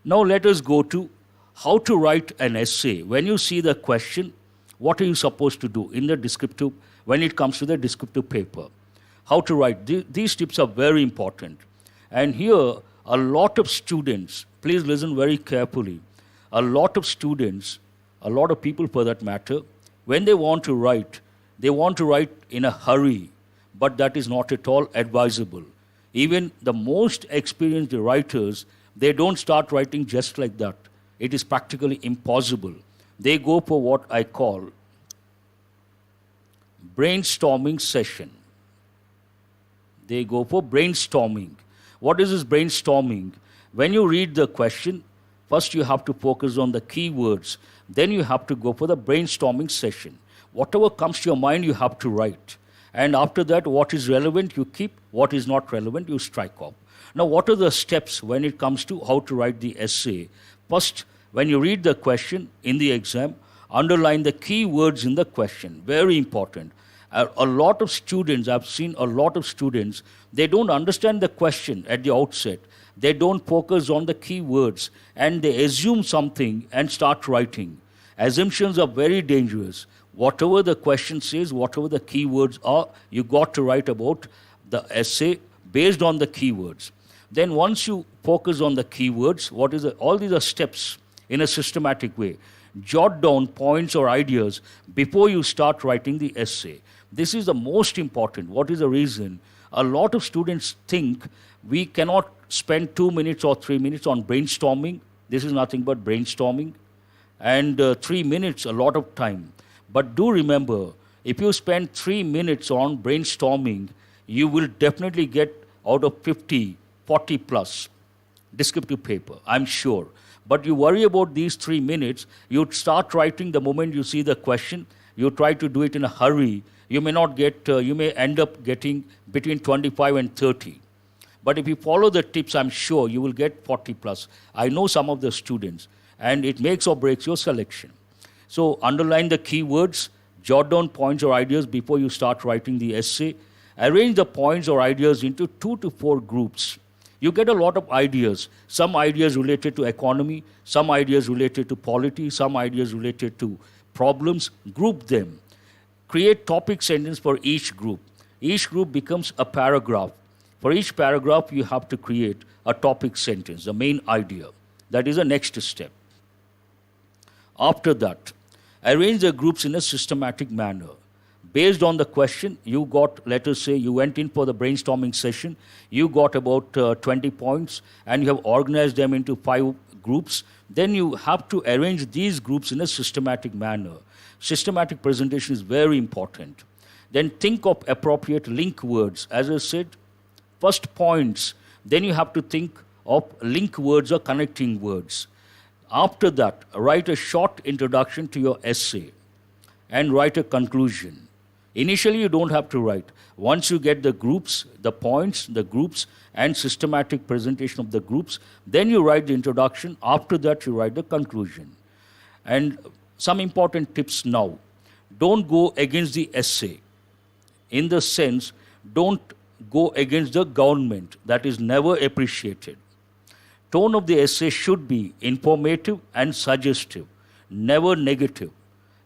Now let us go to how to write an essay. When you see the question, what are you supposed to do in the descriptive, when it comes to the descriptive paper? How to write. These tips are very important. And here, a lot of students, please listen very carefully, a lot of students, a lot of people for that matter, when they want to write in a hurry, but that is not at all advisable. Even the most experienced writers, they don't start writing just like that. It is practically impossible. They go for what I call brainstorming session. They go for brainstorming. What is this brainstorming? When you read the question, first you have to focus on the keywords. Then you have to go for the brainstorming session. Whatever comes to your mind, you have to write. And after that, what is relevant, you keep. What is not relevant, you strike off. Now, what are the steps when it comes to how to write the essay? First, when you read the question in the exam, underline the key words in the question. Very important. A lot of students, I've seen a lot of students, they don't understand the question at the outset. They don't focus on the key words and they assume something and start writing. Assumptions are very dangerous. Whatever the question says, whatever the keywords are, you got to write about the essay based on the keywords. Then once you focus on the keywords, all these are steps in a systematic way. Jot down points or ideas before you start writing the essay. This is the most important. What is the reason? A lot of students think we cannot spend 2 minutes or 3 minutes on brainstorming. This is nothing but brainstorming. And 3 minutes, a lot of time. But do remember, if you spend 3 minutes on brainstorming, you will definitely get out of 50, 40 plus descriptive paper, I'm sure. But you worry about these 3 minutes, you start writing the moment you see the question, you try to do it in a hurry, you may end up getting between 25 and 30. But if you follow the tips, I'm sure you will get 40 plus. I know some of the students, and it makes or breaks your selection. So underline the keywords, jot down points or ideas before you start writing the essay. Arrange the points or ideas into 2 to 4 groups. You get a lot of ideas. Some ideas related to economy, some ideas related to polity, some ideas related to problems. Group them. Create topic sentence for each group. Each group becomes a paragraph. For each paragraph, you have to create a topic sentence, the main idea. That is the next step. After that, arrange the groups in a systematic manner. Based on the question, you got, let us say, you went in for the brainstorming session, you got about 20 points, and you have organized them into 5 groups. Then you have to arrange these groups in a systematic manner. Systematic presentation is very important. Then think of appropriate link words. As I said, first points, then you have to think of link words or connecting words. After that, write a short introduction to your essay and write a conclusion. Initially, you don't have to write. Once you get the groups, the points, the groups, and systematic presentation of the groups, then you write the introduction. After that, you write the conclusion. And some important tips now. Don't go against the essay. In the sense, don't go against the government. That is never appreciated. Tone of the essay should be informative and suggestive, never negative.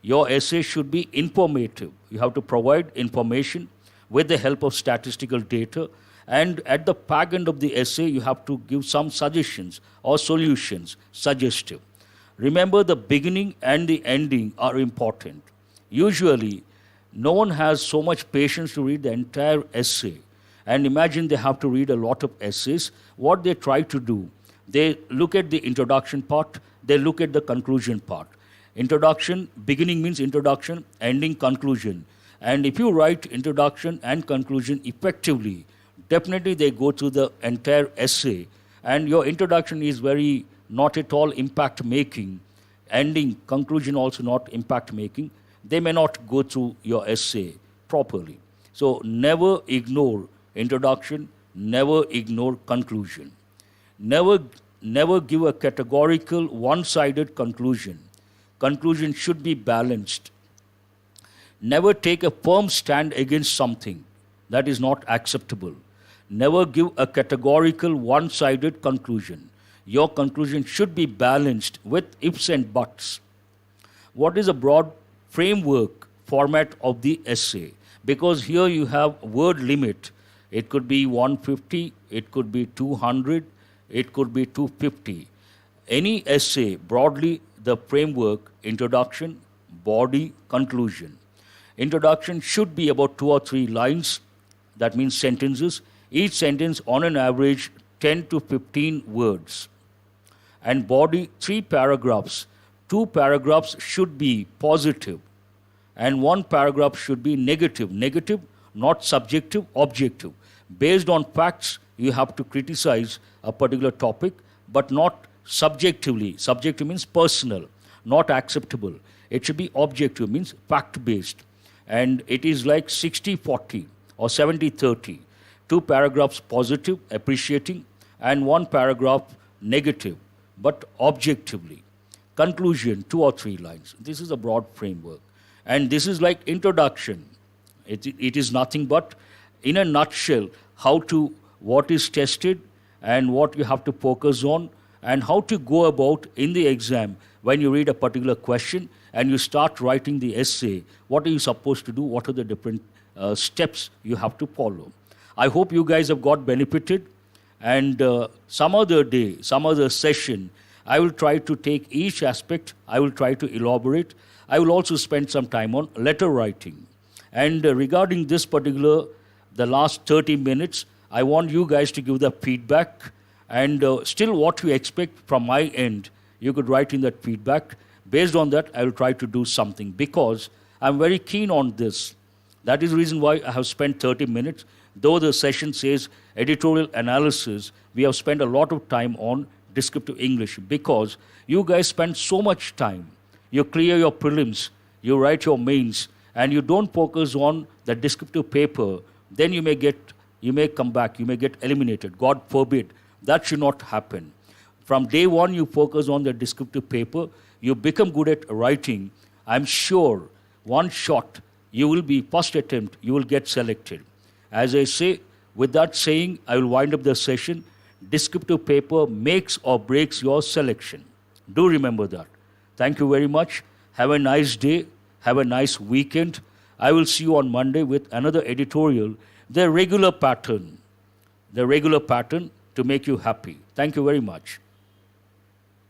Your essay should be informative. You have to provide information with the help of statistical data, and at the back end of the essay, you have to give some suggestions or solutions, suggestive. Remember, the beginning and the ending are important. Usually, no one has so much patience to read the entire essay. And imagine they have to read a lot of essays. What they try to do, they look at the introduction part, they look at the conclusion part. Introduction, beginning means introduction, ending conclusion. And if you write introduction and conclusion effectively, definitely they go through the entire essay. And your introduction is very not at all impact making. Ending, conclusion also not impact making. They may not go through your essay properly. So never ignore introduction, never ignore conclusion. Never give a categorical, one-sided conclusion. Conclusion should be balanced. Never take a firm stand against something. That is not acceptable. Never give a categorical, one-sided conclusion. Your conclusion should be balanced with ifs and buts. What is a broad framework format of the essay? Because here you have word limit. It could be 150, it could be 200, it could be 250. Any essay, broadly, the framework, introduction, body, conclusion. Introduction should be about 2 or 3 lines, that means sentences. Each sentence on an average 10 to 15 words. And body, 3 paragraphs. 2 paragraphs should be positive and 1 paragraph should be negative. Negative, not subjective, objective. Based on facts, you have to criticize a particular topic, but not subjectively. Subjective means personal, not acceptable. It should be objective, means fact-based. And it is like 60-40 or 70-30. 2 paragraphs positive, appreciating, and 1 paragraph negative, but objectively. Conclusion, 2 or 3 lines. This is a broad framework. And this is like introduction. It is nothing but, in a nutshell, what is tested and what you have to focus on and how to go about in the exam when you read a particular question and you start writing the essay. What are you supposed to do? What are the different steps you have to follow? I hope you guys have got benefited. And some other day, some other session, I will try to take each aspect. I will try to elaborate. I will also spend some time on letter writing. And regarding this particular, the last 30 minutes, I want you guys to give the feedback. And still what you expect from my end, you could write in that feedback. Based on that, I will try to do something because I'm very keen on this. That is the reason why I have spent 30 minutes. Though the session says editorial analysis, we have spent a lot of time on descriptive English because you guys spend so much time. You clear your prelims, you write your mains, and you don't focus on the descriptive paper, then you may come back, you may get eliminated. God forbid. That should not happen. From day one, you focus on the descriptive paper, you become good at writing. I'm sure one shot, you will be first attempt, you will get selected. As I say, with that saying, I will wind up the session. Descriptive paper makes or breaks your selection. Do remember that. Thank you very much. Have a nice day. Have a nice weekend. I will see you on Monday with another editorial, the regular pattern to make you happy. Thank you very much.